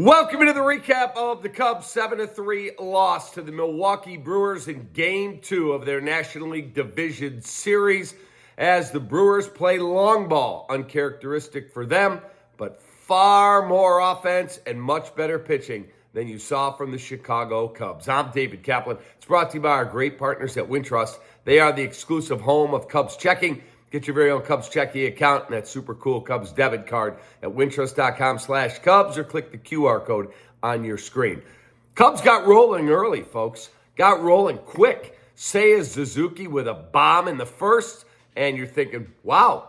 Welcome into the recap of the Cubs' 7-3 loss to the Milwaukee Brewers in Game 2 of their National League Division Series as the Brewers play long ball, uncharacteristic for them, but far more offense and much better pitching than you saw from the Chicago Cubs. I'm David Kaplan. It's brought to you by our great partners at Wintrust. They are the exclusive home of Cubs checking. Get your very own Cubs checking account and that super cool Cubs debit card at wintrust.com/Cubs or click the QR code on your screen. Cubs got rolling early, folks. Got rolling quick. Seiya Suzuki with a bomb in the first, and you're thinking, wow,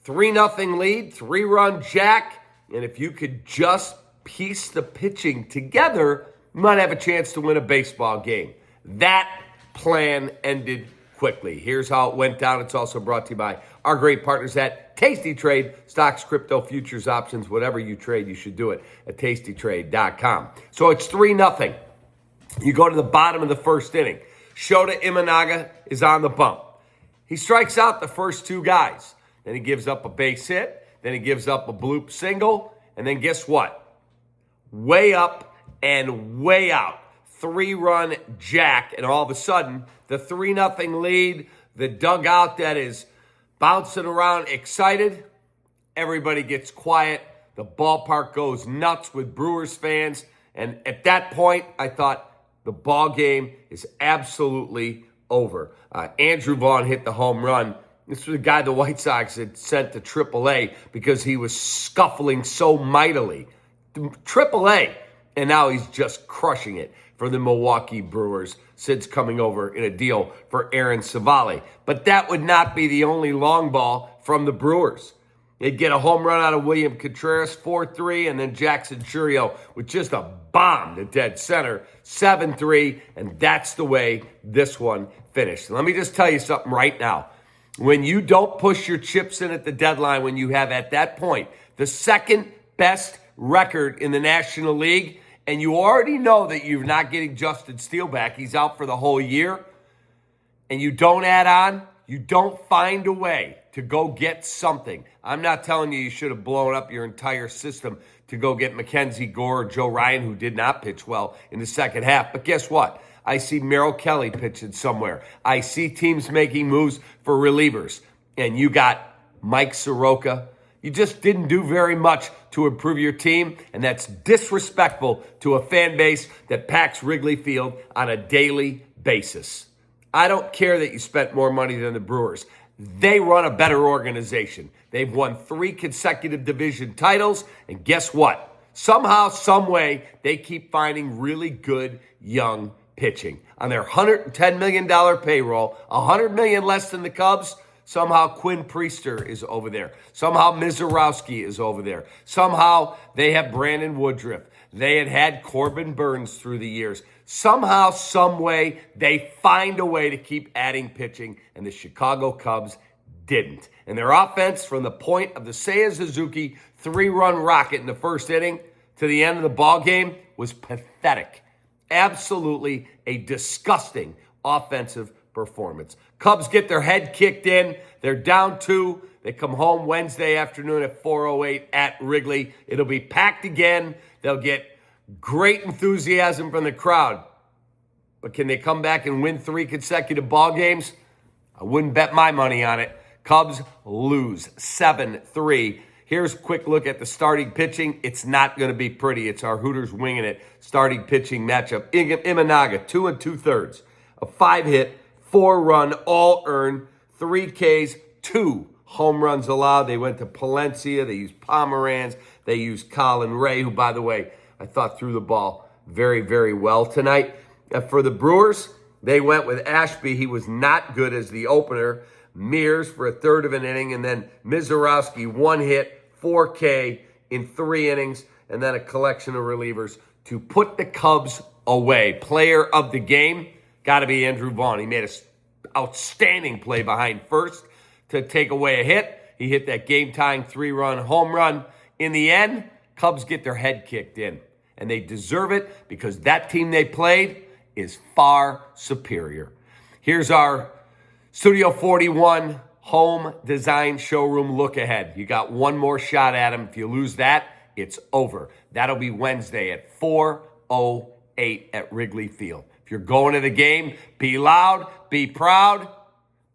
3-0 lead, 3-run jack, and if you could just piece the pitching together, you might have a chance to win a baseball game. That plan ended quickly. Here's how it went down. It's also brought to you by our great partners at Tasty Trade. Stocks, crypto, futures, options, whatever you trade, you should do it at tastytrade.com. So it's 3-0. You go to the bottom of the first inning. Shota Imanaga is on the bump. He strikes out the first two guys. Then he gives up a base hit. Then he gives up a bloop single. And then guess what? Way up and way out. 3-run jack. And all of a sudden, the 3-0 lead, the dugout that is bouncing around excited, everybody gets quiet. The ballpark goes nuts with Brewers fans. And at that point, I thought the ball game is absolutely over. Andrew Vaughn hit the home run. This was a guy the White Sox had sent to AAA because he was scuffling so mightily. AAA, and now he's just crushing it for the Milwaukee Brewers since coming over in a deal for Aaron Savali. But that would not be the only long ball from the Brewers. They'd get a home run out of William Contreras, 4-3, and then Jackson Chourio with just a bomb to dead center, 7-3, and that's the way this one finished. Let me just tell you something right now. When you don't push your chips in at the deadline, when you have at that point the second best record in the National League, and you already know that you're not getting Justin Steele back, he's out for the whole year, and you don't add on, you don't find a way to go get something. I'm not telling you should have blown up your entire system to go get Mackenzie Gore or Joe Ryan, who did not pitch well in the second half. But guess what? I see Merrill Kelly pitching somewhere. I see teams making moves for relievers. And you got Mike Soroka. You just didn't do very much to improve your team, and that's disrespectful to a fan base that packs Wrigley Field on a daily basis. I don't care that you spent more money than the Brewers. They run a better organization. They've won 3 consecutive division titles, and guess what? Somehow, some way, they keep finding really good young pitching. On their $110 million payroll, $100 million less than the Cubs, somehow Quinn Priester is over there. Somehow Mizorowski is over there. Somehow they have Brandon Woodruff. They had Corbin Burns through the years. Somehow, some way, they find a way to keep adding pitching, and the Chicago Cubs didn't. And their offense, from the point of the Seiya Suzuki 3-run rocket in the first inning to the end of the ball game, was pathetic. Absolutely a disgusting offensive performance. Cubs get their head kicked in. They're down 2. They come home Wednesday afternoon at 4:08 at Wrigley. It'll be packed again. They'll get great enthusiasm from the crowd. But can they come back and win 3 consecutive ball games? I wouldn't bet my money on it. Cubs lose 7-3. Here's a quick look at the starting pitching. It's not going to be pretty. It's our Hooters winging it starting pitching matchup. Imanaga, 2 2/3. A 5-hit, 4-run, all earned, 3 Ks, 2 home runs allowed. They went to Palencia. They used Pomeranz. They used Colin Ray, who, by the way, I thought threw the ball very, very well tonight. For the Brewers, they went with Ashby. He was not good as the opener. Mears for a third of an inning, and then Mizorowski, 1 hit, 4K in 3 innings, and then a collection of relievers to put the Cubs away. Player of the game, got to be Andrew Vaughn. He made an outstanding play behind first to take away a hit. He hit that game-tying 3-run home run. In the end, Cubs get their head kicked in, and they deserve it because that team they played is far superior. Here's our Studio 41 home design showroom look ahead. You got one more shot at him. If you lose that, it's over. That'll be Wednesday at 4:08 at Wrigley Field. If you're going to the game, be loud, be proud,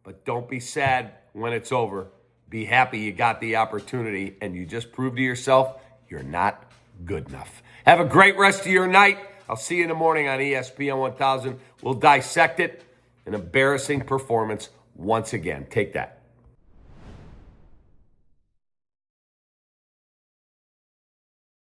but don't be sad when it's over. Be happy you got the opportunity and you just proved to yourself you're not good enough. Have a great rest of your night. I'll see you in the morning on ESPN 1000. We'll dissect it. An embarrassing performance once again. Take that.